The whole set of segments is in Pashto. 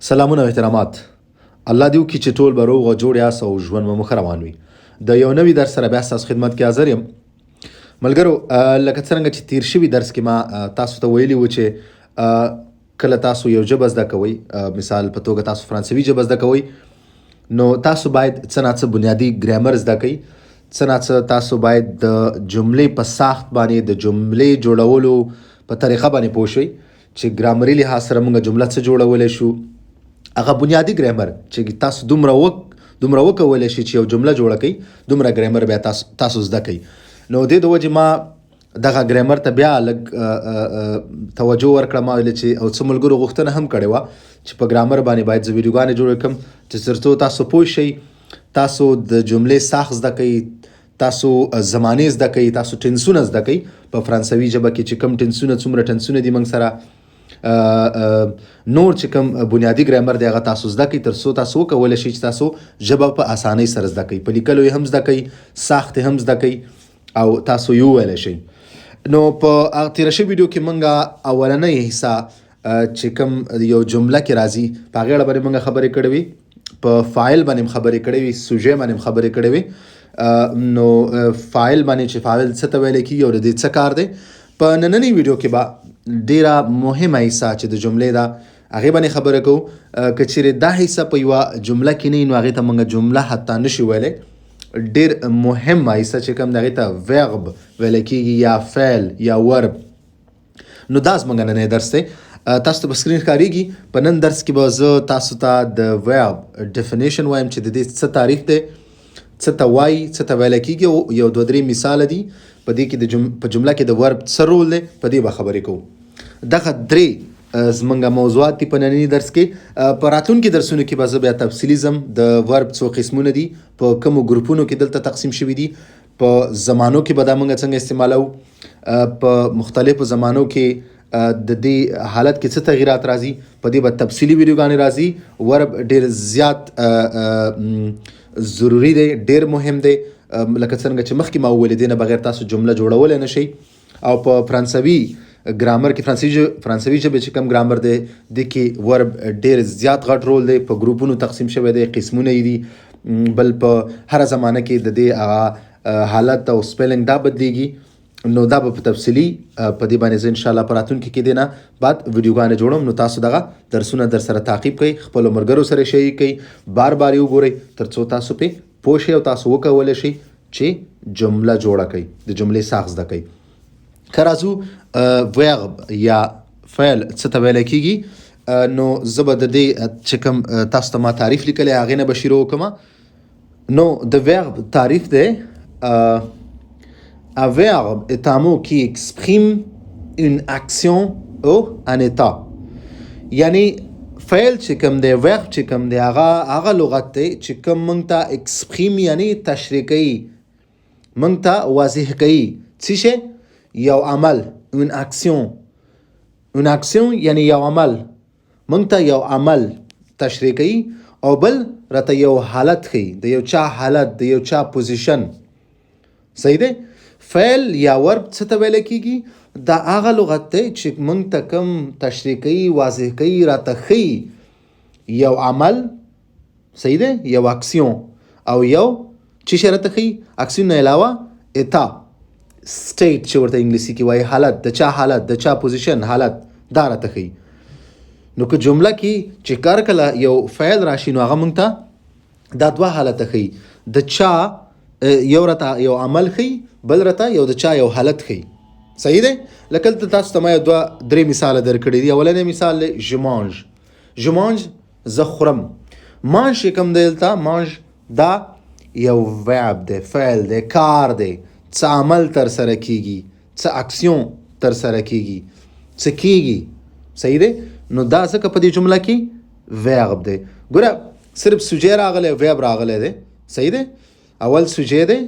سلامونه او احترامات. الله دې وکړي چې ټول به روغ او جوړ یاست او ژوند مو مخ روان وي. د یو نوي درس سره بیا ستاسو خدمت کې حاضر یم. ملګرو، لکه څرنګه چې تیر شوي درس کې ما تاسو ته ویلي و چې کله تاسو یو ژبه زده کوئ، مثال په توګه تاسو فرانسوي ژبه زده کوئ، نو تاسو باید څه نه څه بنیادي ګرامر زده کړئ. څه نه څه تاسو باید د جملې په ساخت باندې، د جملې جوړولو په طریقه باندې پوه شئ چې ګرامري لحاظ سره موږ جمله څه جوړولی شو. هغه بنیادي ګرامر چې تاسو دومره وکولی شئ چې یو جمله جوړه کړئ، دومره ګرامر بیا تاسو زده کړئ. نو د دې وجې ما دغه ګرامر ته بیا لږ توجه ورکړه. ما ویل چې او څه ملګرو غوښتنه هم کړې وه چې په ګرامر باندې باید زه ویډیوګانې جوړې کړم چې تر څو تاسو پوه شئ، تاسو د جملې ساخت زده کړئ، تاسو زمانې زده کړئ، تاسو ټنسونه زده کړئ. په فرانسوي ژبه کې چې کوم ټنسونه، څومره ټنسونه دي موږ سره، نور چې کوم بنیادي ګرامر دی هغه تاسو زده کړئ تر څو تاسو وکولی شئ چې تاسو ژبه په اسانۍ سره زده کړئ. په لیکلو یې هم زده کړئ، ساخت یې هم زده کړئ او تاسو یې وویلی شئ. نو په تېره شوي ویډیو کې موږ اولنۍ حصه چې کوم یو جمله کې راځي په هغې اړه باندې موږ خبرې کړې وي، په فاعل باندې هم خبرې کړې وي، سوژې باندې هم خبرې کړې وي. نو فاعل باندې چې فاعل څه ته ویلی کېږي او د دې څه کار دی، په نننۍ ویډیو کې به ډیره مهمه حصه چې د جملې ده هغې باندې خبره کوو. که چیرې دا حصه په یوه جمله کې نه وي نو هغې ته موږ جمله حتی نشو ویلی. ډیر مهمه حصه چې کوم د هغې ته ویغب ویلی کېږي یا فعل یا ورب. نو دا زموږ نننی درس دی. تاسو ته په سکرین ښکارېږي. په نن درس کې به زه تاسو ته د ویغب ډیفینیشن وایم چې د دې څه تعریف دی، څه ته وایي، څه ته ویلی کېږي، او یو دوه درې مثاله دي په دې کې په جمله کې د ورب څه رول دی، په دې به خبرې کوو. دغه درې زموږ موضوعات دي په ننني درس کې. په راتلونکي درسونو کې به زه بیا تفصیلي ځم د ورب څو قسمونه دي، په کومو ګروپونو کې دلته تقسیم شوي دي، په زمانو کې به دا موږ څنګه استعمالوو، په مختلفو زمانو کې د دې حالت کې څه تغییرات راځي، په دې به تفصیلي ویډیوګانې راځي. ورب ډېر زیات ضروری دی، ډېر مهم دی. لکه څرنګه چې مخکې ما وویلې دې نه بغیر تاسو جمله جوړولی نه شئ. او په فرانسوي ګرامر کې فرانسوي ژبې چې کوم ګرامر دی دې کې ورب ډېر زیات غټ رول دی. په ګروپونو تقسیم شوی دی، قسمونه یې دي، بل په هره زمانه کې د دې هغه حالت او سپیلنګ دا بدلیږي. نو دا به په تفصیلي په دې باندې زه انشاءالله په راتلونکي کې دی نه بعد ویډیوګانې جوړم. نو تاسو دغه درسونه در سره تعقیب کړئ، خپلو ملګرو سره شریک کړئ، بار بار یې وګورئ تر څو تاسو پې پوه شئ او تاسو وکولی شئ چې جمله جوړه کړئ، د جملې ساخت زده کړئ. که راځو ویغب یا فعل څه ته ویلی کېږي، نو زه به د دې چې کوم تاسو ته ما تعریف لیکلی هغې نه به شروع وکړم. نو د ویغب تعریف دی: un verbe est un mot qui exprime une action ou un état. یعنی فعل چې کوم دی، ورب چې کوم دی، هغه لغت دی چې کوم موږ ته اکسپریم یعنی تشریح کوي، موږ ته واضح کوي څه شی، یو عمل. اون اکسیون یعنی یو عمل، موږ ته یو عمل تشریح کوي، او بل راته یو حالت ښیي، د یو چا حالت، د یو چا پوزیشن. صحیح دی. فعل یا ورب څه ته ویلی کېږي؟ دا هغه لغت دی چې موږ ته کوم تشریح کوي، واضح کوي، راته ښیي یو عمل. صحیح دی. یو اکسیون او یو څه شی راته ښیي. اکسیون نه علاوه اتا، سټیټ چې ورته انګلیسي کې وایي، حالت، د چا حالت، د چا پوزیشن، حالت، دا راته ښیي. نو که جمله کې چې کار کله یو فعل راشي نو هغه موږ ته دا دوه حالته ښیي. د چا یو راته یو عمل ښیي، بل راته یو د چا یو حالت ښیي. صحیح دی. لکه دلته تاسو ته ما یو دوه درې مثاله درکړي دي. اولنی مثال دی ژمانج، زه خورم. مانج چې کوم دی دلته، مانج دا یو ویب دی، فعل دی، کار دی، څه عمل تر سره کېږي، څه اکسیون تر سره کېږي، څه کېږي. صحیح دی. نو دا ځکه په دې جمله کې ویغب دی. ګوره صرف سوجې راغلی، ویب راغلی دی. صحیح دی. اول سوجې دی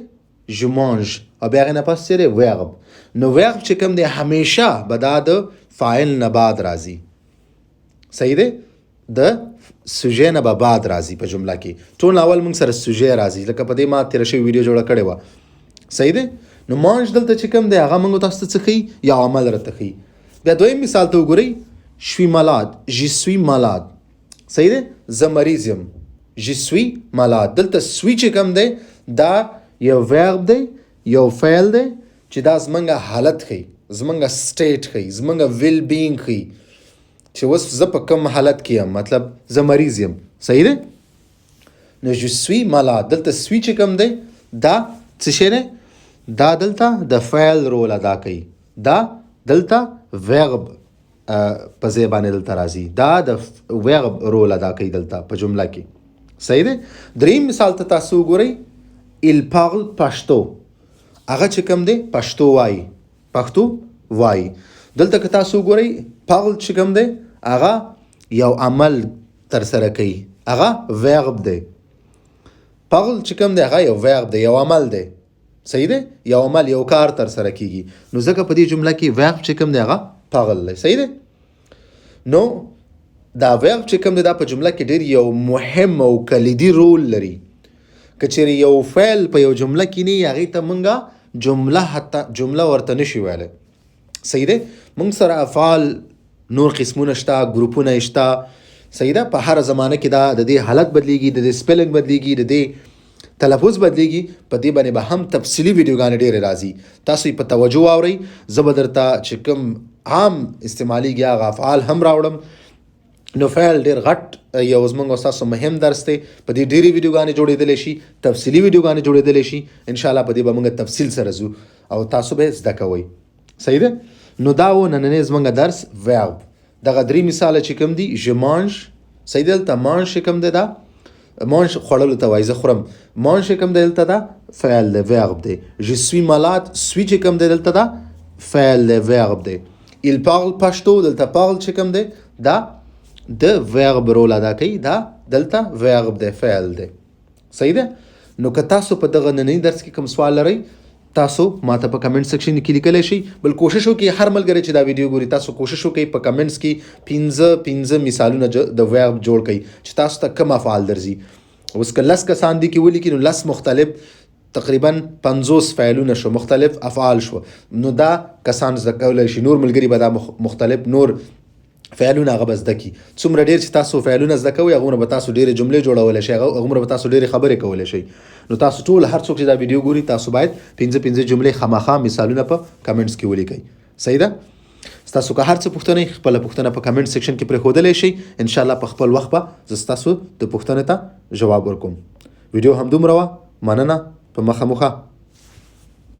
ژمانج او بیا هغې نه پس چې دی ویغب. نو ویغب چې کوم دی همیشه به دا د فاعل نه بعد راځي. صحیح دی. د سوژې نه به بعد راځي په جمله کې. ټول اول موږ سره سوژې راځي، لکه په دې ما تېره شوې ویډیو جوړه کړې وه. صحیح دی. نو مانج دلته چې کوم دی هغه موږ تاسو ته څه ښیي، یا عمل راته ښیي. بیا دویم مثال ته وګورئ، je suis malade. صحیح دی زه مریض یم je suis malade دلته سوی چې کوم دی دا یو ورب دی یو فعل دی چې دا زمونږ حالت ښیي زمونږ سټیټ ښیي زمونږ ویل بینګ ښیي چې اوس زه په کوم حالت کې یم مطلب زه مریض یم صحیح دی نو je suis malade دلته سوی چې کوم دی دا څه شی دی دا دلته د فعل رول ادا کوي دا دلته ورب په ځای باندې دلته راځي دا د ورب رول ادا کوي دلته په جمله کې صحیح دی دریم مثال ته تاسو وګورئ il parle پښتو هغه چې کوم دی پښتو وایي دلته که تاسو وګورئ parle چې کوم دی هغه یو عمل ترسره کوي هغه ورب دی parle چې کوم دی هغه یو ورب دی یو عمل دی صحیح دی یو عمل یو کار ترسره کیږي نو ځکه په دې جمله کې ورب چې کوم دی هغه parle دی صحیح دی نو دا ورب چې کوم دی دا په جمله کې ډېر یو مهم او کلیدي رول لري که چیرې یو فعل په یو جمله کې نه هغې ته مونږه جمله ورته نشي ویلی صحیح دی مونږ سره افعال نور قسمونه شته ګروپونه شته صحیح ده په هر زمانه کې دا د دې حالت بدلیږي د دې سپیلنګ بدلیږي د دې تلفظ بدلیږي په دې باندې به هم تفصیلي ویډیوګانې ډېرې راځي تاسو یې په توجه واورئ زه به درته چې کوم عام استعمالیږي هغه افعال هم راوړم نو فعل ډېر غټ یو زموږ او ستاسو مهم درس دی په دې ډېرې ویډیوګانې جوړېدلی شي تفصیلي ویډیوګانې جوړېدلی شي انشاءالله په دې به موږ تفصیل سره ځو او تاسو به زده کوئ صحیح ده نو دا و نننی زموږ درس ورب دغه درې مثاله چې کوم دي je mange صحیح دلته mange چې کوم دی دا mange خوړلو ته وایي زه خورم mange چې کوم دی دلته دا فعل دی ورب دی je suis malade suis چې کوم دی دلته دا فعل دی ورب دی il parle پښتو دلته parle چې کوم دی دا د ورب رول ادا کوي دا دلته ورب دی فعل دی صحیح ده نو که تاسو په دغه نننی درس کې کوم سوال لرئ تاسو ماته په کمنټ سیکشن کې لیکلی شئ بل کوشش وکړئ هر ملګری چې دا ویډیو ګوري تاسو کوشش وکړئ په کمنټس کې پنځه مثالونه د ورب جوړ کړئ چې تاسو ته کوم افعال درځي اوس که 10 کسان دي کې ولیکي نو 10 مختلف تقریبا 50 فعلونه شو مختلف افعال شو نو دا کسان زده کولی شي نور ملګري به دا مختلف نور فعلونه هغه به زده کړي څومره ډېر چې تاسو فعلونه زده کوئ هغومره به تاسو ډېرې جملې جوړولی شئ هغومره به تاسو ډېرې خبرې کولی شئ نو تاسو ټول هر څوک چې دا ویډیو ګوري تاسو باید 5 جملې خامخا مثالونه په کمنټس کې ولیکئ صحیح ده ستاسو که هر څه پوښتنه خپله پوښتنه په کمنټ سیکشن کې پرېښودلی شئ انشاءالله په خپل وخت به زه ستاسو د پوښتنې ته جواب ورکوم ویډیو همدومره وه مننه په مخه